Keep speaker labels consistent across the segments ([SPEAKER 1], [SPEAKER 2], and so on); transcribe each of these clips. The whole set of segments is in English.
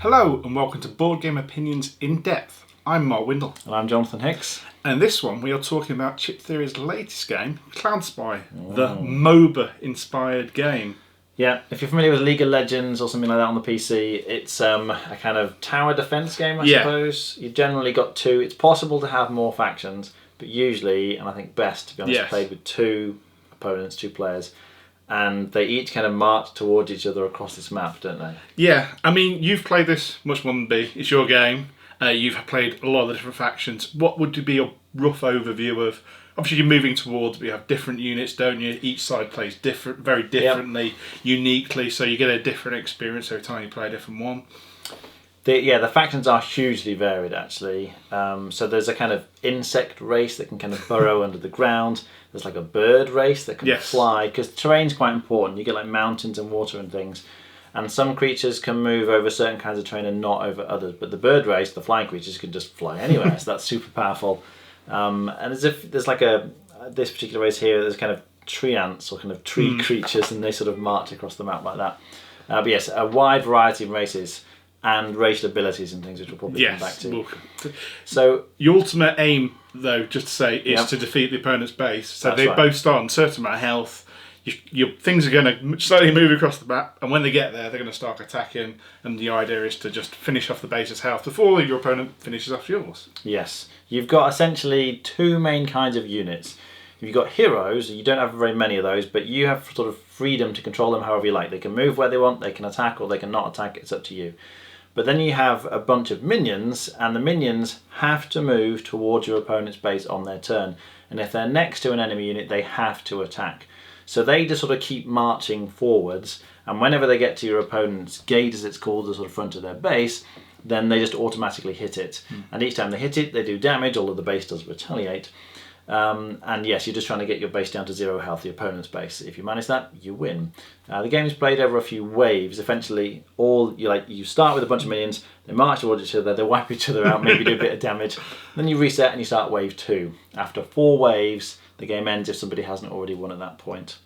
[SPEAKER 1] Hello and welcome to Board Game Opinions in Depth. I'm Mark Windle.
[SPEAKER 2] And I'm Jonathan Hicks.
[SPEAKER 1] And in this one we are talking about Chip Theory's latest game, Cloudspire, the MOBA-inspired game.
[SPEAKER 2] Yeah, if you're familiar with League of Legends or something like that on the PC, it's a kind of tower defense game, I suppose. You've generally got two. It's possible to have more factions, but usually, and I think best, to be honest, played with two opponents, two players. And they each kind of march towards each other across this map, don't they?
[SPEAKER 1] Yeah, I mean, you've played this much more than me. It's your game. You've played a lot of the different factions. What would be your rough overview of... Obviously, you're moving towards, but you have different units, don't you? Each side plays very differently, uniquely, so you get a different experience every time you play a different one.
[SPEAKER 2] The factions are hugely varied, actually. So there's a kind of insect race that can kind of burrow under the ground. There's like a bird race that can fly, because terrain's quite important. You get like mountains and water and things. And some creatures can move over certain kinds of terrain and not over others. But the bird race, the flying creatures, can just fly anywhere. So that's super powerful. And as if there's like this particular race here, there's kind of tree ants or kind of tree creatures, and they sort of march across the map like that. But yes, a wide variety of races and racial abilities and things, which we'll probably come back to. So
[SPEAKER 1] your ultimate aim, though, just to say, is to defeat the opponent's base. So they both start on a certain amount of health. Your things are going to slowly move across the map, and when they get there, they're going to start attacking. And the idea is to just finish off the base's health before your opponent finishes off yours.
[SPEAKER 2] Yes, you've got essentially two main kinds of units. You've got heroes. You don't have very many of those, but you have sort of freedom to control them however you like. They can move where they want. They can attack or they can not attack. It's up to you. But then you have a bunch of minions, and the minions have to move towards your opponent's base on their turn. And if they're next to an enemy unit, they have to attack. So they just sort of keep marching forwards, and whenever they get to your opponent's gate, as it's called, the sort of front of their base, then they just automatically hit it. And each time they hit it, they do damage, although the base does retaliate. And yes, you're just trying to get your base down to 0 health, the opponent's base. If you manage that, you win. The game is played over a few waves. Eventually, you start with a bunch of minions, they march towards each other, they wipe each other out, maybe do a bit of damage. Then you reset and you start wave 2. After 4 waves, the game ends if somebody hasn't already won at that point.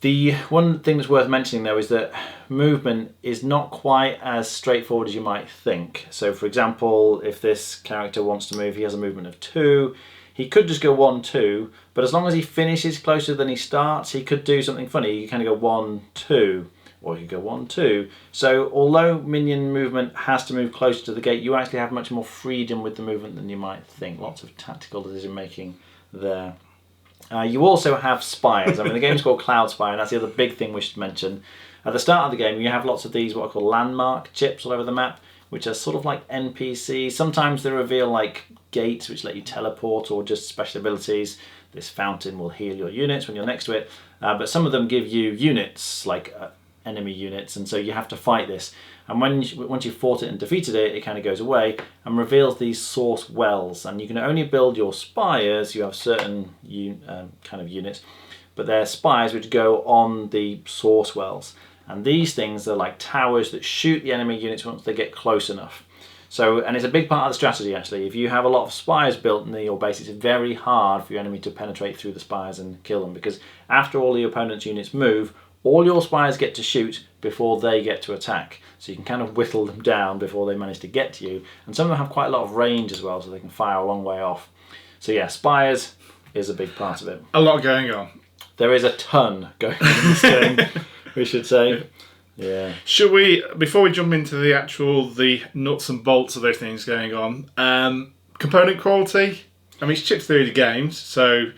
[SPEAKER 2] The one thing that's worth mentioning, though, is that movement is not quite as straightforward as you might think. So, for example, if this character wants to move, he has a movement of 2. He could just go 1, 2, but as long as he finishes closer than he starts, he could do something funny. He can kind of go 1, 2, or he could go 1, 2. So, although minion movement has to move closer to the gate, you actually have much more freedom with the movement than you might think. Lots of tactical decision making there. You also have spires. I mean, the game's called Cloudspire, and that's the other big thing we should mention. At the start of the game, you have lots of these, what are called landmark chips all over the map, which are sort of like NPCs. Sometimes they reveal like gates, which let you teleport, or just special abilities. This fountain will heal your units when you're next to it. But some of them give you units, like enemy units, and so you have to fight this. And once you've fought it and defeated it, it kind of goes away and reveals these source wells. And you can only build your spires. You have certain kind of units, but they're spires which go on the source wells. And these things are like towers that shoot the enemy units once they get close enough. So, and it's a big part of the strategy, actually. If you have a lot of spires built near your base, it's very hard for your enemy to penetrate through the spires and kill them, because after all the opponent's units move, all your spires get to shoot before they get to attack. So you can kind of whittle them down before they manage to get to you. And some of them have quite a lot of range as well, so they can fire a long way off. So yeah, spires is a big part of it.
[SPEAKER 1] A lot going on.
[SPEAKER 2] There is a ton going on in this game, we should say. Yeah.
[SPEAKER 1] Should we, before we jump into the nuts and bolts of those things going on, component quality? I mean, it's Chip Theory games, so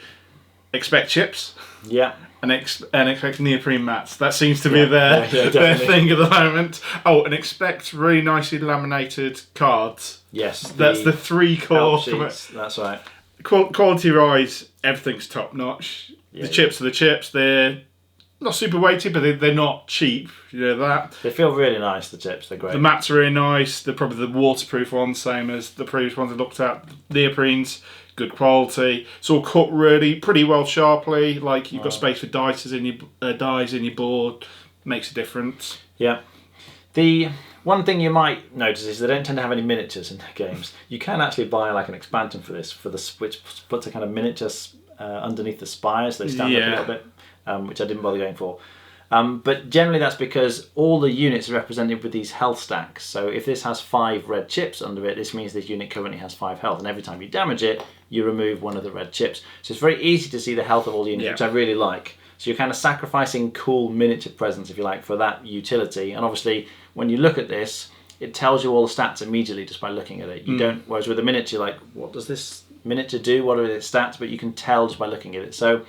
[SPEAKER 1] expect chips.
[SPEAKER 2] Yeah.
[SPEAKER 1] And expect neoprene mats. That seems to be their thing at the moment. Oh, and expect really nicely laminated cards.
[SPEAKER 2] Yes.
[SPEAKER 1] That's the 3 core.
[SPEAKER 2] That's right.
[SPEAKER 1] Quality-wise, everything's top-notch.
[SPEAKER 2] Yeah,
[SPEAKER 1] the chips are the chips. They're not super weighty, but they're not cheap. You know that.
[SPEAKER 2] They feel really nice, the chips. They're great.
[SPEAKER 1] The mats are really nice. They're probably the waterproof ones, same as the previous ones I looked at. Neoprene's good quality. It's all cut really pretty well sharply. Like you've got space for dice in your board. Makes a difference.
[SPEAKER 2] Yeah. The one thing you might notice is they don't tend to have any miniatures in their games. You can actually buy like an expansion for this, which puts a kind of miniature underneath the spires. They stand up a little bit, which I didn't bother going for. But generally that's because all the units are represented with these health stacks. So if this has 5 red chips under it, this means this unit currently has 5 health. And every time you damage it, you remove one of the red chips. So it's very easy to see the health of all the units, which I really like. So you're kind of sacrificing cool miniature presence, if you like, for that utility. And obviously, when you look at this, it tells you all the stats immediately just by looking at it. You don't. Whereas with a miniature, like, what does this miniature do? What are its stats? But you can tell just by looking at it. So,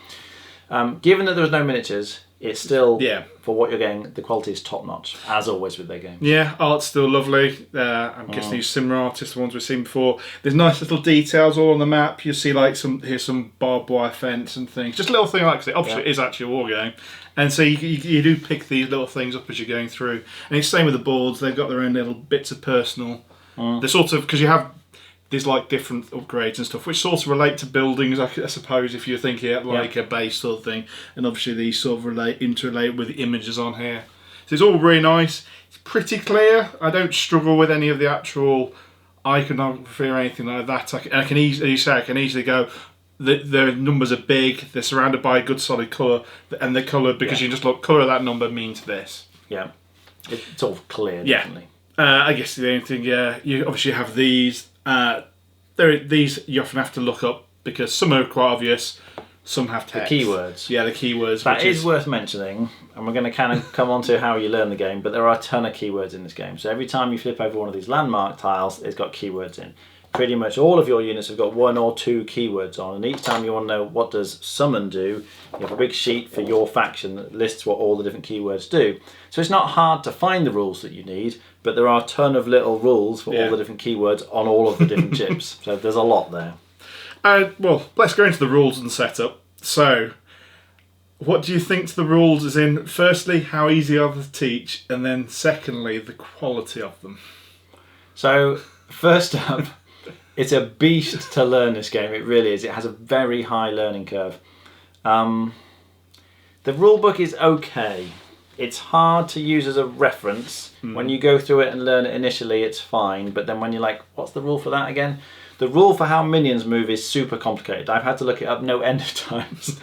[SPEAKER 2] given that there was no miniatures, it's still, for what you're getting, the quality is top notch, as always with their games.
[SPEAKER 1] Yeah, art's still lovely. I'm guessing these similar artists, the ones we've seen before. There's nice little details all on the map. You see, like, here's some barbed wire fence and things. Just little things like that. Obviously, it is actually a war game. And so you do pick these little things up as you're going through. And it's the same with the boards. They've got their own little bits of personal. They're sort of, because you have these like different upgrades and stuff, which sort of relate to buildings, I suppose, if you're thinking like a base sort of thing. And obviously these sort of interrelate with the images on here. So it's all really nice. It's pretty clear. I don't struggle with any of the actual iconography or anything like that. I can easily go, the numbers are big, they're surrounded by a good solid colour, and the colour, because you just look, colour of that number means this. Yeah.
[SPEAKER 2] It's all clear, definitely.
[SPEAKER 1] I guess the only thing, you obviously have these. These you often have to look up because some are quite obvious, some have text.
[SPEAKER 2] The keywords.
[SPEAKER 1] Yeah, the keywords.
[SPEAKER 2] That is worth mentioning, and we're going to kind of come on to how you learn the game, but there are a ton of keywords in this game. So every time you flip over one of these landmark tiles, it's got keywords in. Pretty much all of your units have got 1 or 2 keywords on, and each time you want to know what does summon do, you have a big sheet for your faction that lists what all the different keywords do. So it's not hard to find the rules that you need, but there are a ton of little rules for all the different keywords on all of the different chips. So there's a lot there.
[SPEAKER 1] Well, let's go into the rules and setup. So, what do you think the rules is in? Firstly, how easy are they to teach, and then secondly, the quality of them.
[SPEAKER 2] So, first up, it's a beast to learn this game. It really is. It has a very high learning curve. The rulebook is okay. It's hard to use as a reference. When you go through it and learn it initially, it's fine. But then when you're like, what's the rule for that again? The rule for how minions move is super complicated. I've had to look it up no end of times.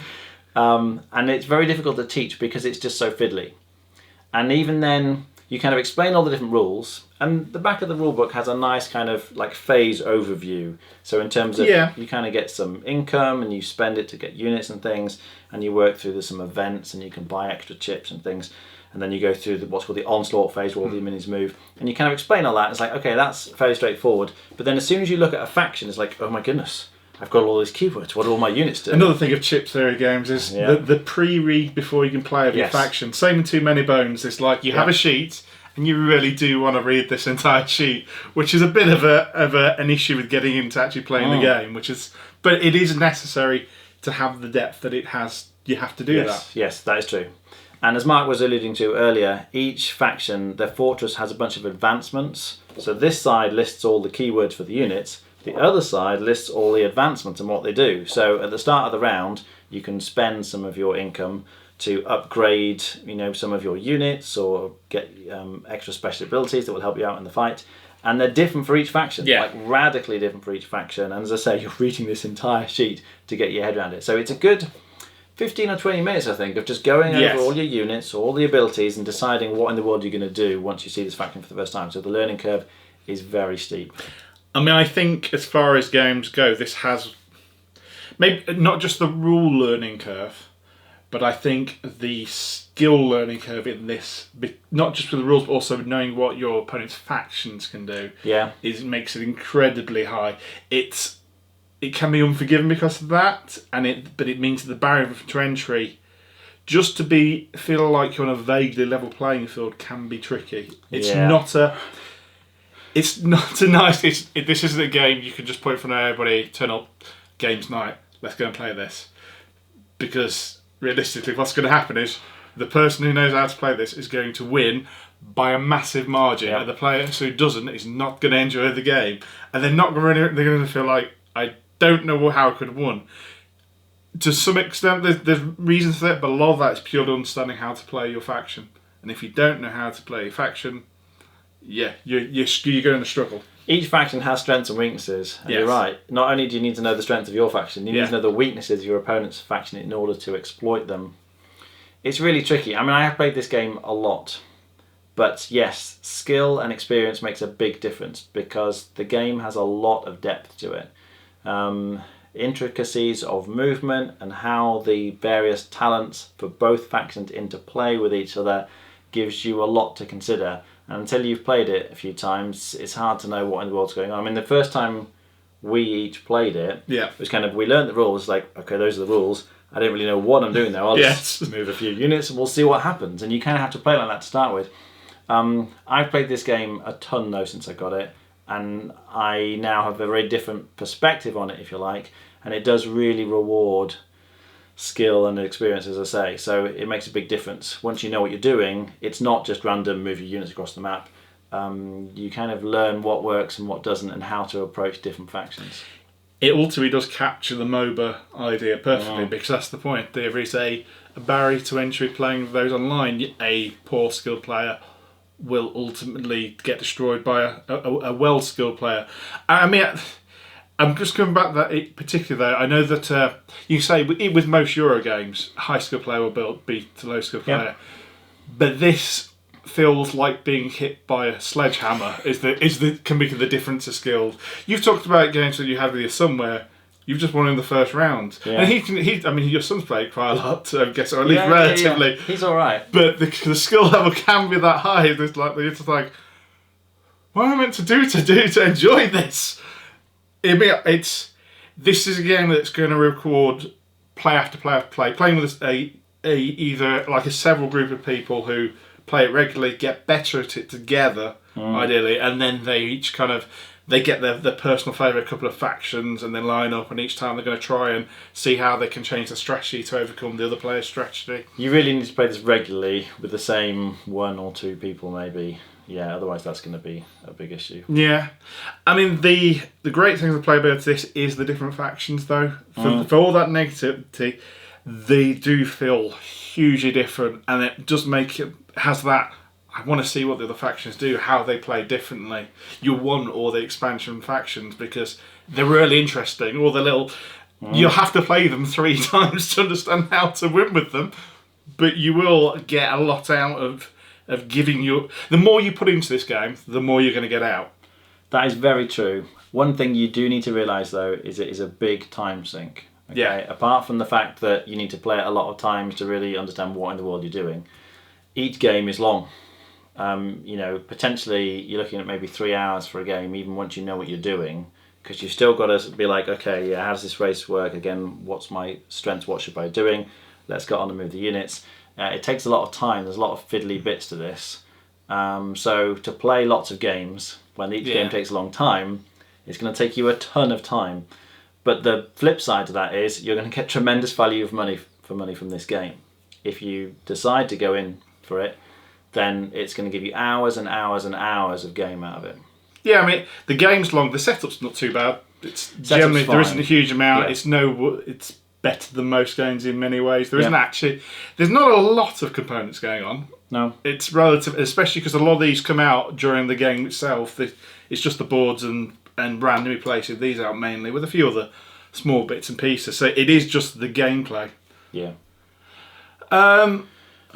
[SPEAKER 2] And it's very difficult to teach because it's just so fiddly. And even then, you kind of explain all the different rules. And the back of the rulebook has a nice kind of like phase overview. So in terms of, you kind of get some income and you spend it to get units and things. And you work through some events and you can buy extra chips and things. And then you go through what's called the onslaught phase where all the minions move. And you kind of explain all that. It's like, okay, that's fairly straightforward. But then as soon as you look at a faction, it's like, oh my goodness, I've got all these keywords. What do all my units do?
[SPEAKER 1] Another thing of chip theory games is the pre-read before you can play of your faction. Same in Too Many Bones. It's like you have a sheet and you really do want to read this entire sheet, which is a bit of an issue with getting into actually playing the game. But it is necessary to have the depth that it has. You have to do that.
[SPEAKER 2] Yes, that is true. And as Mark was alluding to earlier, each faction, their fortress has a bunch of advancements. So this side lists all the keywords for the units. The other side lists all the advancements and what they do. So at the start of the round, you can spend some of your income to upgrade, some of your units or get extra special abilities that will help you out in the fight. And they're different for each faction, like radically different for each faction. And as I say, you're reading this entire sheet to get your head around it. So it's a good 15 or 20 minutes, I think, of just going over all your units, all the abilities, and deciding what in the world you're going to do once you see this faction for the first time. So the learning curve is very steep.
[SPEAKER 1] I mean, I think as far as games go, this has maybe not just the rule learning curve, but I think the skill learning curve in this, not just for the rules, but also knowing what your opponent's factions can do, makes it incredibly high. It can be unforgiving because of that, but it means that the barrier to entry, just to feel like you're on a vaguely level playing field, can be tricky. It's not a nice. This isn't a game you can just put in front of everybody, turn up, games night, let's go and play this. Because realistically, what's going to happen is the person who knows how to play this is going to win by a massive margin, and the player who doesn't is not going to enjoy the game, and they're going to feel like, I don't know how I could have won. To some extent, there's reasons for that, but a lot of that is purely understanding how to play your faction. And if you don't know how to play your faction, you're going to struggle.
[SPEAKER 2] Each faction has strengths and weaknesses, and you're right. Not only do you need to know the strength of your faction, you need to know the weaknesses of your opponent's faction in order to exploit them. It's really tricky. I mean, I have played this game a lot. But yes, skill and experience makes a big difference because the game has a lot of depth to it. Intricacies of movement and how the various talents for both factions interplay with each other gives you a lot to consider. And until you've played it a few times, it's hard to know what in the world's going on. I mean, the first time we each played it, it was kind of, we learned the rules, like, okay, those are the rules. I don't really know what I'm doing there. I'll just move a few units and we'll see what happens. And you kind of have to play like that to start with. I've played this game a ton though since I got it, and I now have a very different perspective on it, if you like, and it does really reward skill and experience, as I say, so it makes a big difference. Once you know what you're doing, it's not just random move your units across the map. You kind of learn what works and what doesn't and how to approach different factions.
[SPEAKER 1] It ultimately does capture the MOBA idea perfectly, because that's the point. There is a barrier to entry playing with those online. A poor skilled player will ultimately get destroyed by a well-skilled player. I mean, I'm just coming back to that particularly though. I know that you say with most Euro games, high-skilled player will beat the low-skilled player. But this feels like being hit by a sledgehammer can make the difference of skills. You've talked about games that you had with your son where you've just won in the first round. Yeah. And I mean, your son's played quite a lot, I guess, or at least relatively.
[SPEAKER 2] Yeah. He's all right.
[SPEAKER 1] But the skill level can be that high. It's like, you're just like, what am I meant to do to enjoy this? This is a game that's going to record play after play after play. Playing with either like a several group of people who play it regularly, get better at it together, ideally, and then they each kind of, they get their personal favourite couple of factions and then line up, and each time they're going to try and see how they can change the strategy to overcome the other player's strategy.
[SPEAKER 2] You really need to play this regularly with the same one or two people maybe. Yeah, otherwise that's going to be a big issue. Yeah.
[SPEAKER 1] I mean, the great thing to play about this is the different factions though. For all that negativity, they do feel hugely different, and it does make it, has that, I want to see what the other factions do, how they play differently. You want all the expansion factions because they're really interesting. All the little, you'll have to play them 3 times to understand how to win with them, but you will get a lot out of giving you. The more you put into this game, the more you're going to get out.
[SPEAKER 2] That is very true. One thing you do need to realise though is it is a big time sink. Okay? Yeah. Apart from the fact that you need to play it a lot of times to really understand what in the world you're doing, each game is long. Potentially you're looking at maybe 3 hours for a game, even once you know what you're doing, because you've still got to be like, okay, yeah, how does this race work? Again, what's my strengths? What should I be doing? Let's get on and move the units. It takes a lot of time. There's a lot of fiddly bits to this. So to play lots of games, when each game takes a long time, it's going to take you a ton of time. But the flip side to that is you're going to get tremendous value of money from this game. If you decide to go in for it, then it's going to give you hours and hours and hours of game out of it.
[SPEAKER 1] Yeah, I mean, the game's long. The setup's not too bad. It's generally there isn't a huge amount. Yeah. It's better than most games in many ways. There isn't actually. There's not a lot of components going on.
[SPEAKER 2] No,
[SPEAKER 1] it's relative, especially because a lot of these come out during the game itself. It's just the boards and randomly placing these out mainly, with a few other small bits and pieces. So it is just the gameplay.
[SPEAKER 2] Yeah.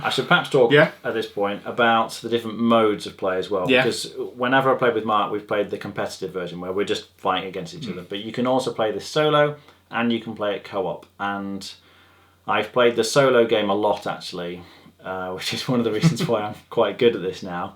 [SPEAKER 2] I should perhaps talk at this point about the different modes of play as well. Yeah. Because whenever I played with Mark, we've played the competitive version where we're just fighting against each other. But you can also play this solo, and you can play it co-op. And I've played the solo game a lot actually, which is one of the reasons why I'm quite good at this now.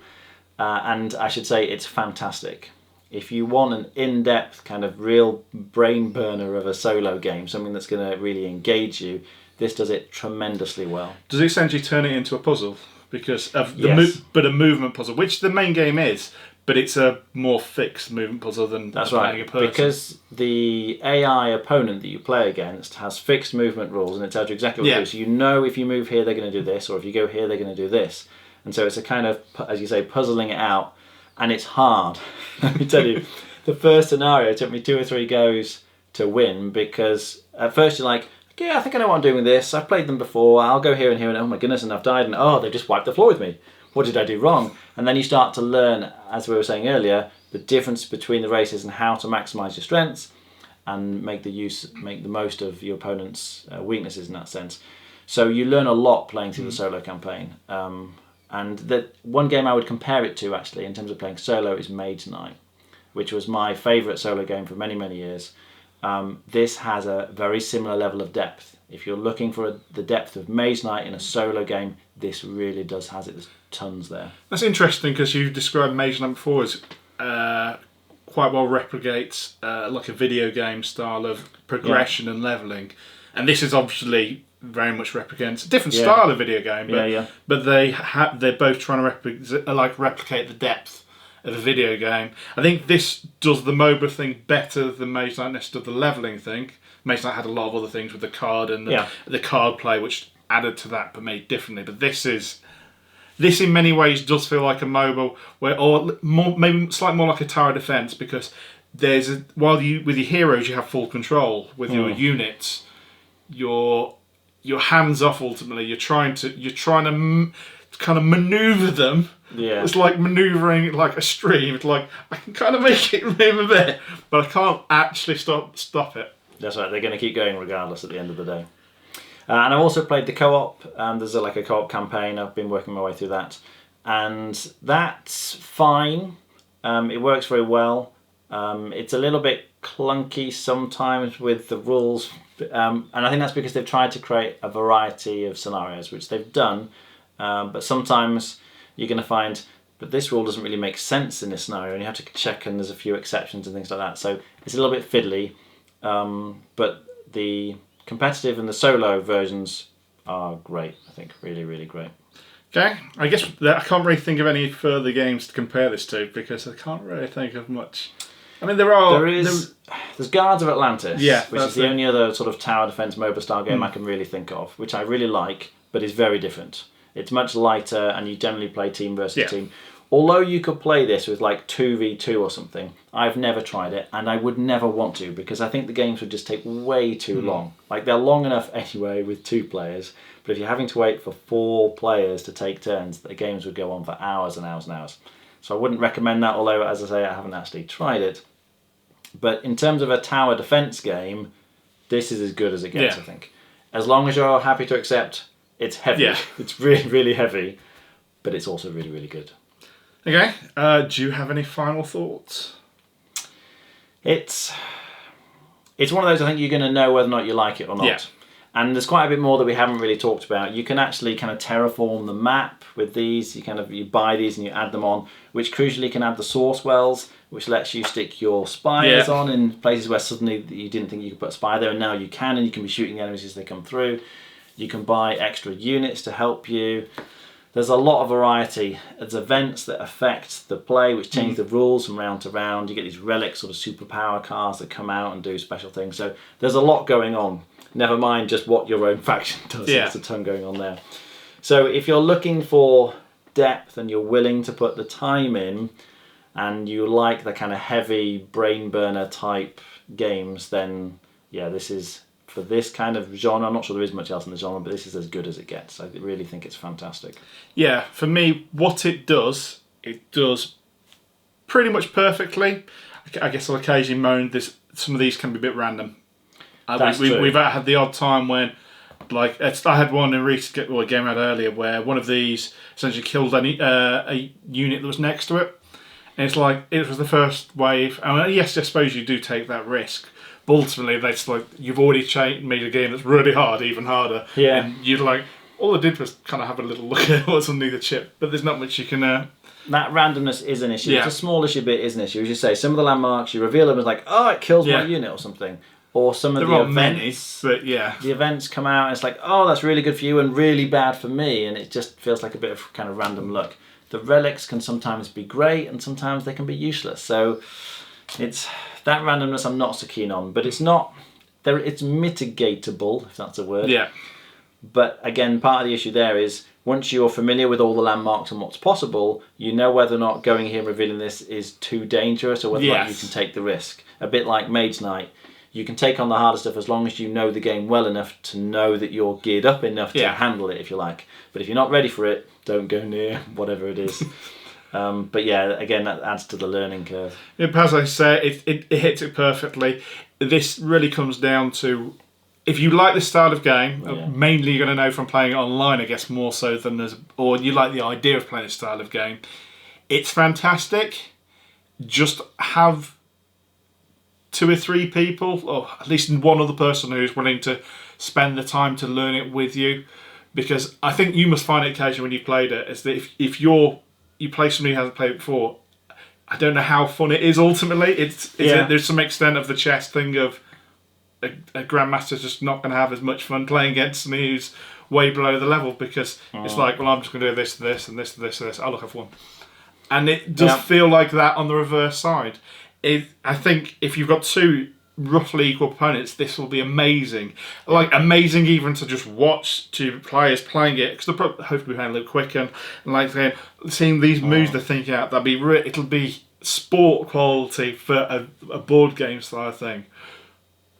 [SPEAKER 2] And I should say it's fantastic. If you want an in-depth kind of real brain burner of a solo game, something that's going to really engage you, this does it tremendously well.
[SPEAKER 1] Does it essentially turn it into a puzzle? Because of the but a movement puzzle, which the main game is, but it's a more fixed movement puzzle than
[SPEAKER 2] that's right. A person. Because the AI opponent that you play against has fixed movement rules, and it tells you exactly what to do. So you know if you move here, they're going to do this, or if you go here, they're going to do this. And so it's a kind of, as you say, puzzling it out, and it's hard. Let me tell you, the first scenario took me 2 or 3 goes to win, because at first you're like, yeah, I think I know what I'm doing with this. I've played them before. I'll go here and here, and oh my goodness, and I've died, and oh, they just wiped the floor with me. What did I do wrong? And then you start to learn, as we were saying earlier, the difference between the races and how to maximise your strengths and make the most of your opponent's weaknesses in that sense. So you learn a lot playing through the solo campaign. And the one game I would compare it to, actually, in terms of playing solo, is Mage Knight, which was my favourite solo game for many, many years. This has a very similar level of depth. If you're looking for the depth of Mage Knight in a solo game, this really does has it. There's tons there.
[SPEAKER 1] That's interesting because you've described Mage Knight before as quite well replicates like a video game style of progression and levelling. And this is obviously very much replicates a different style of video game, but they're both trying to replicate the depth of a video game. I think this does the MOBA thing better than Mage Knight does the levelling thing. Mage Knight had a lot of other things with the card and the card play, which added to that but made differently. But this in many ways does feel like a MOBA, or more, maybe slightly more like a tower defense, because while with your heroes you have full control with your units, you're hands off ultimately. You're trying to kind of maneuver them.
[SPEAKER 2] Yeah.
[SPEAKER 1] It's like manoeuvring like a stream. It's like I can kind of make it move a bit, but I can't actually stop it.
[SPEAKER 2] That's right. They're going to keep going regardless at the end of the day. And I've also played the co-op. There's a co-op campaign. I've been working my way through that, and that's fine. It works very well. It's a little bit clunky sometimes with the rules, and I think that's because they've tried to create a variety of scenarios, which they've done. But sometimes you're going to find, but this rule doesn't really make sense in this scenario, and you have to check, and there's a few exceptions and things like that. So it's a little bit fiddly, but the competitive and the solo versions are great. I think really, really great.
[SPEAKER 1] Okay, I guess I can't really think of any further games to compare this to because I can't really think of much. I mean, there's
[SPEAKER 2] Guards of Atlantis, which is the
[SPEAKER 1] it.
[SPEAKER 2] only other sort of tower defense MOBA style game I can really think of, which I really like, but is very different. It's much lighter, and you generally play team versus team. Although you could play this with like 2v2 or something, I've never tried it, and I would never want to, because I think the games would just take way too long. Like, they're long enough anyway with 2 players, but if you're having to wait for 4 players to take turns, the games would go on for hours and hours and hours. So I wouldn't recommend that, although, as I say, I haven't actually tried it. But in terms of a tower defense game, this is as good as it gets, I think. As long as you're happy to accept it's heavy. Yeah. It's really, really heavy, but it's also really, really good.
[SPEAKER 1] Okay. Do you have any final thoughts?
[SPEAKER 2] It's one of those, I think you're going to know whether or not you like it or not.
[SPEAKER 1] Yeah.
[SPEAKER 2] And there's quite a bit more that we haven't really talked about. You can actually kind of terraform the map with these. You buy these and you add them on, which crucially can add the source wells, which lets you stick your spires on in places where suddenly you didn't think you could put a spire there, and now you can, and you can be shooting the enemies as they come through. You can buy extra units to help you. There's a lot of variety. There's events that affect the play, which change the rules from round to round. You get these relic sort of superpower cars that come out and do special things. So there's a lot going on. Never mind just what your own faction does.
[SPEAKER 1] Yeah.
[SPEAKER 2] There's a ton going on there. So if you're looking for depth and you're willing to put the time in, and you like the kind of heavy brain burner type games, then this is, for this kind of genre, I'm not sure there is much else in the genre, but this is as good as it gets. I really think it's fantastic. Yeah,
[SPEAKER 1] for me, what it does pretty much perfectly. I guess I'll occasionally moan some of these can be a bit random. We've had the odd time when, like, I had one in a recent game I had earlier where one of these essentially killed a unit that was next to it. And it's like, it was the first wave. And yes, I suppose you do take that risk. But ultimately, that's like, you've already made a game that's really hard, even harder.
[SPEAKER 2] Yeah.
[SPEAKER 1] And you're like, all I did was kind of have a little look at what's underneath the chip. But there's not much you can... That
[SPEAKER 2] randomness is an issue. It's a small issue, but it is an issue. As you say, some of the landmarks, you reveal them as like, oh, it kills my unit or something. Or some of the events...
[SPEAKER 1] Many, but
[SPEAKER 2] the events come out and it's like, oh, that's really good for you and really bad for me. And it just feels like a bit of kind of random luck. The relics can sometimes be great and sometimes they can be useless. So it's that randomness I'm not so keen on, but it's not there. It's mitigatable, if that's a word.
[SPEAKER 1] Yeah.
[SPEAKER 2] But again, part of the issue there is once you're familiar with all the landmarks and what's possible, you know whether or not going here and revealing this is too dangerous or whether or not you can take the risk. A bit like Mage Knight. You can take on the harder stuff as long as you know the game well enough to know that you're geared up enough to handle it, if you like. But if you're not ready for it, don't go near whatever it is. But again, that adds to the learning curve.
[SPEAKER 1] As I say, it hits it perfectly. This really comes down to if you like this style of game,
[SPEAKER 2] Yeah.
[SPEAKER 1] mainly you're going to know from playing it online, I guess, more so than or you like the idea of playing this style of game. It's fantastic. Just have 2 or 3 people, or at least one other person who's willing to spend the time to learn it with you. Because I think you must find it occasionally when you've played it, is that if you play somebody who hasn't played it before, I don't know how fun it is ultimately. There's some extent of the chess thing of a grandmaster's just not going to have as much fun playing against somebody who's way below the level, because it's like, well, I'm just going to do this, this, and this, and this, and this. I'll look, I've won. And it does feel like that on the reverse side. I think if you've got 2 roughly equal opponents, this will be amazing. Like, amazing even to just watch 2 players playing it, because they'll probably hopefully be playing a little quicker, and like seeing these moves they're thinking out, it'll be sport quality for a board game style thing.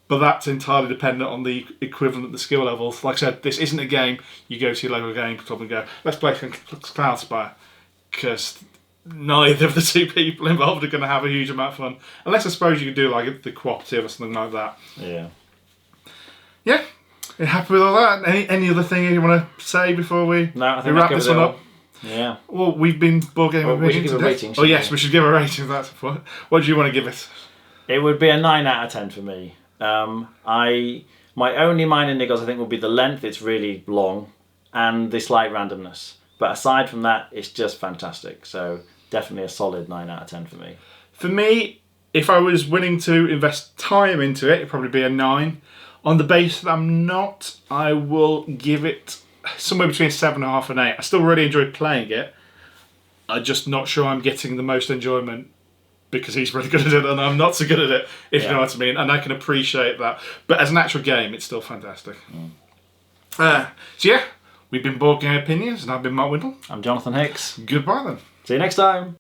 [SPEAKER 1] But that's entirely dependent on the equivalent of the skill levels. Like I said, this isn't a game you go to your local game club and go, let's play Cloudspire, because neither of the 2 people involved are going to have a huge amount of fun. Unless I suppose you could do like the cooperative or something like that.
[SPEAKER 2] Yeah.
[SPEAKER 1] Yeah. You happy with all that? Any other thing you want to say before we wrap this one up?
[SPEAKER 2] Yeah.
[SPEAKER 1] Well, we've been board game
[SPEAKER 2] we should give a rating.
[SPEAKER 1] Oh yes, we should give a rating. That's what do you want to give it?
[SPEAKER 2] It would be a 9 out of 10 for me. My only minor niggles, I think, will be the length. It's really long, and the slight randomness. But aside from that, it's just fantastic. So definitely a solid 9 out of 10 for me. For
[SPEAKER 1] me, if I was willing to invest time into it, it'd probably be a 9. On the basis that I'm not, I will give it somewhere between 7.5 and 8. I still really enjoy playing it. I'm just not sure I'm getting the most enjoyment because he's really good at it and I'm not so good at it, if you know what I mean. And I can appreciate that. But as an actual game, it's still fantastic. So yeah, we've been Board Game Opinions, and I've been Mark Windle.
[SPEAKER 2] I'm Jonathan Hicks.
[SPEAKER 1] Goodbye then.
[SPEAKER 2] See you next time.